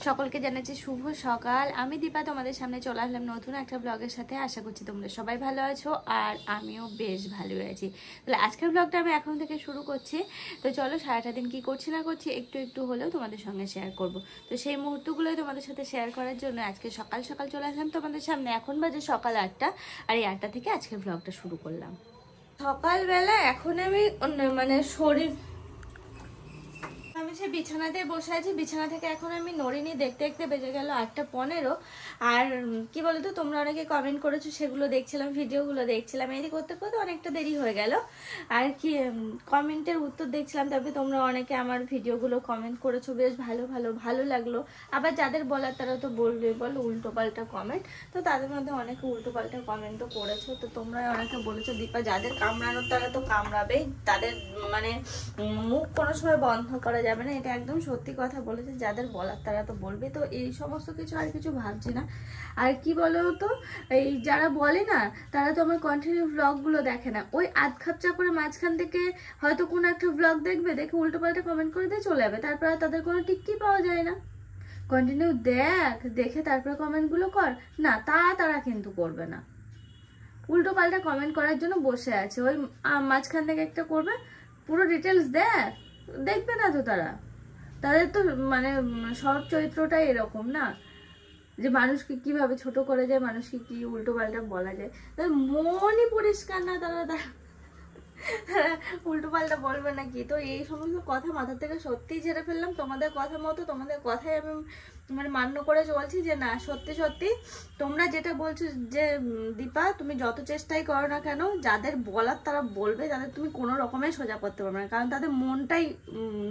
সকলকে জানাচ্ছি শুভ সকাল। আমি দীপা তোমাদের সামনে চলে আসলাম নতুন একটা ব্লগের সাথে। আশা করছি তোমরা সবাই ভালো আছো আর আমিও বেশ ভালো আছি। তাহলে আজকের ব্লগটা আমি এখন থেকে শুরু করছি। তো চলো সারাটা দিন কি করছি না করছি একটু একটু হলেও তোমাদের সঙ্গে শেয়ার করব। তো সেই মুহূর্তগুলোই তোমাদের সাথে শেয়ার করার জন্য আজকে সকাল সকাল চলে আসলাম তোমাদের সামনে। এখন বাজে সকাল 8টা আর এই 8টা থেকে আজকের ব্লগটা শুরু করলাম। সকালবেলা এখন আমি শরীর আমি সে বিছানাতে বসে আছি। বিছানা থেকে এখন আমি নড়িনি, দেখতে দেখতে বেজে গেল 8:15। আর কি বলতো, তোমরা অনেকে কমেন্ট করেছো, সেগুলো দেখছিলাম, ভিডিওগুলো দেখছিলাম। এটি করতে করতে অনেকটা দেরি হয়ে গেল আর কি কমেন্টের উত্তর দেখছিলাম। তারপরে তোমরা অনেকে আমার ভিডিওগুলো কমেন্ট করেছো, বেশ ভালো লাগলো। আবার যাদের বলার তারা তো বলবে, বলো উল্টো পাল্টা কমেন্ট। তো তাদের মধ্যে অনেকে উল্টো পাল্টা কমেন্টও করেছো। তো তোমরা অনেকে বলেছো দীপা যাদের কামড়ানোর তারা তো কামড়াবেই, তাদের মুখ কোনো সময় বন্ধ করা যাবে না। এটা একদম সত্যি কথা বলেছে, যাদের বলার তারা তো বলবে। তো এই সমস্ত কিছু আর কিছু ভাবছি না। আর কি বলো তো, এই যারা বলে না তারা তো আমার কন্টিনিউ ব্লগগুলো দেখে না, ওই আধ খাপচা করে মাঝখান থেকে হয়তো কোনো একটা ব্লগ দেখবে, দেখে উল্টো পাল্টা কমেন্ট করে দিয়ে চলে যাবে। তারপর তাদের কোনো টিক্কি পাওয়া যায় না। কন্টিনিউ দেখে তারপরে কমেন্টগুলো কর না, তারা কিন্তু করবে না। উল্টো পাল্টা কমেন্ট করার জন্য বসে আছে, ওই মাঝখান থেকে একটা করবে, পুরো ডিটেলস দেখবে না তো তাদের তো সব চরিত্রটাই এরকম না, যে মানুষকে কিভাবে ছোট করে যায়, মানুষকে কি উল্টো পাল্টা বলা যায়। তাদের মনই পরিষ্কার না, তারা উল্টো পাল্টা বলবে নাকি। তো এই সমস্ত কথা মাথা থেকে সত্যিই ঝেড়ে ফেললাম। তোমাদের কথা মতো, তোমাদের কথাই আমি মান্য করে চলছি, যে না সত্যি তোমরা যেটা বলছো, যে দীপা তুমি যত চেষ্টাই করো না কেন, যাদের বলার তারা বলবে, তাদের তুমি কোনো রকমের সোজা করতে পারবে না, কারণ তাদের মনটাই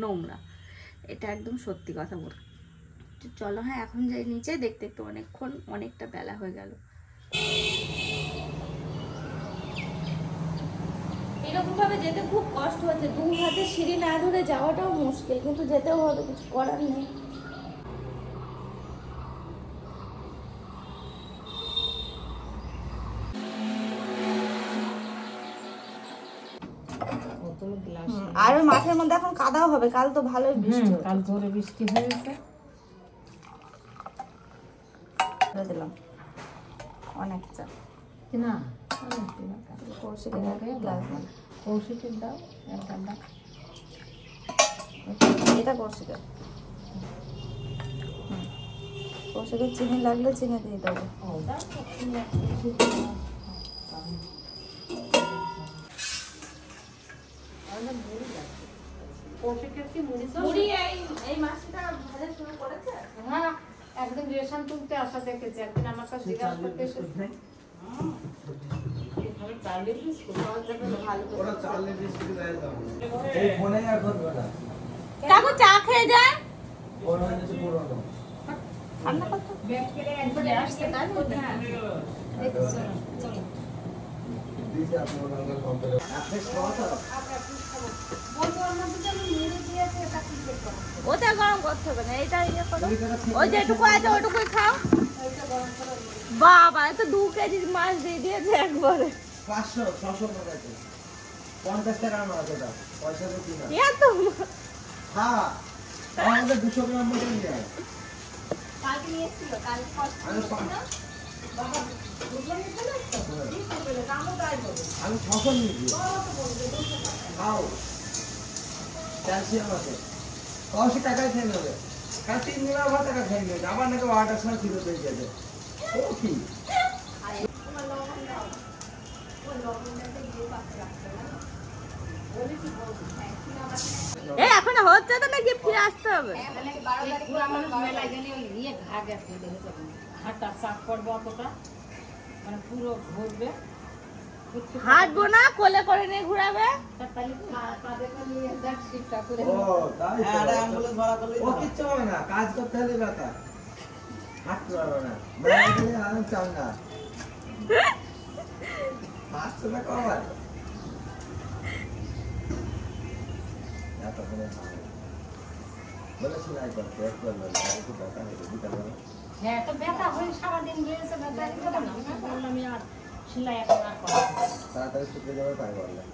নোংরা। এটা একদম সত্যি কথা বল। চলো হ্যাঁ এখন যাই নিচে, দেখতে একটু অনেকটা বেলা হয়ে গেল। এরকম ভাবে যেতে খুব কষ্ট হচ্ছে, 2 হাতে সিঁড়ি না ধরে যাওয়াটাও মুশকিল, কিন্তু যেতেও হবে, কিছু করার নেই। আর ওই মাঠের মধ্যে এখন কাদাও হবে, কাল তো ভালোই বৃষ্টি, কাল ভোরে বৃষ্টি হয়েছে। দিলাম অনেকটা না কৌশিকের দাও, এটা কৌশিকের। কৌশিকের চিনি লাগলে চিনি দিয়ে দেবো। একদিন রেশন তুলতে আসা দেখেছি, একদিন আমার কাছে জিজ্ঞাসা করতে চা খেয়ে যায়। ওটা গরম করতে হবে না, এটা ইয়ে করো, ওই যেটুকু আছে ওটুকুই খাও। বাবা এত 2 কেজি মাছ দিয়ে দিয়েছে একবারে। 500-600 টাকা, 50 টাকা মাছ এটা, পয়সা তো কিনা। এত হ্যাঁ, আমাদের 200 গ্রাম মতো নিয়ে আয়। কালকে নিয়েছিল, কালকে কত বাবা দুটো নিতে না তো কি করবে, দামও তাই হবে। আমি 600 নিয়েছি। খাও, ক্যালসিয়াম আছে, 100 টাকায় খেয়ে নেবে। কাল 3 দিন আবার টাকা খেয়ে নেবে, আবার নাকি 8টার সময় ফিরত হয়ে যাবে। ও কি এখন হচ্ছে তো নাকি ফিরে আসতে হবে? পুরো ঘুরবে, হাঁটবো না, কোলে করে নিয়ে ঘুরাবে। ও কিচ্ছু হবে না, কাজ করতে হলে ব্যথা, হাঁটতে পারবে না, আমি চাও না হাঁটতে না কবার বলে সেলাই করতে একটু ব্যথা হয়ে বিকালবেলা। হ্যাঁ তো ব্যথা হয়ে সারাদিন রয়েছে, ব্যথা বললাম আর সেলাই এখন আর করা তাড়াতাড়ি শুকিয়ে যাবে তাই বললাম।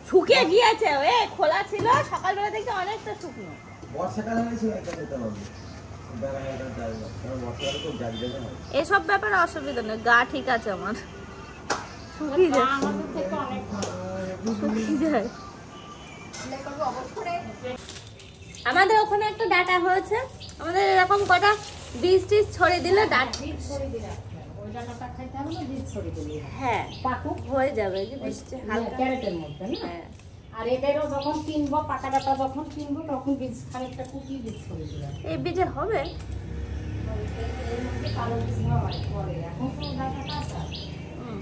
শুকিয়ে গিয়েছে, খোলা ছিল সকালবেলা থেকে অনেকটা শুকনো। বর্ষাকালে হয়েছিল একটা খেতে হবে। এসব ব্যাপারে অসুবিধা নেই, গা ঠিক আছে আমার, শুকিয়ে যায়, আমাদের থেকে অনেক ভালো। শুকিয়ে যায়। আমাদের ওখানে একটা ডাটা হয়েছে, আমাদের এরকম কটা বীজ টিজ ছড়িয়ে দিলে ডাটা, বীজ ছড়িয়ে দিলে ওই ডাটাটা খাইতে হবে না, বীজ ছড়িয়ে দিলে হ্যাঁ পাকুক হয়ে যাবে, যে বীজটা হালকা, ক্যারেটের মধ্যে না। হ্যাঁ আর এদেরও যখন কিনবো, পাকা ডাটা যখন কিনবো তখন বীজ খানিকটা কুকিয়ে বীজ ছড়িয়ে দিলে এই বীজে হবে। এর মধ্যে কালো বীজ হয় পরে, এখন তো ডাটাটা আছে। হুম।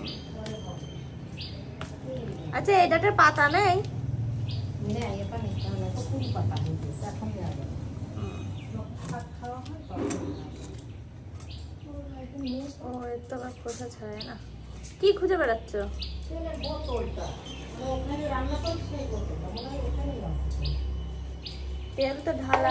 আচ্ছা এই ডাটার পাতা নেই? নেই, এটা নেই, তাহলে তো ফুল পাতা হয়ে গেছে, এখন দেওয়া যাবে না। ভাত খাওয়া হয় তখন। ও এর তো আবার খোসা ছাড়ে না। কি খুঁজে বেড়াচ্ছ? তেলের বোতলটা ওখানে রান্না করে সেই বোতলটা মনে হয় ওখানেই আছে। তেল তো ঢালা।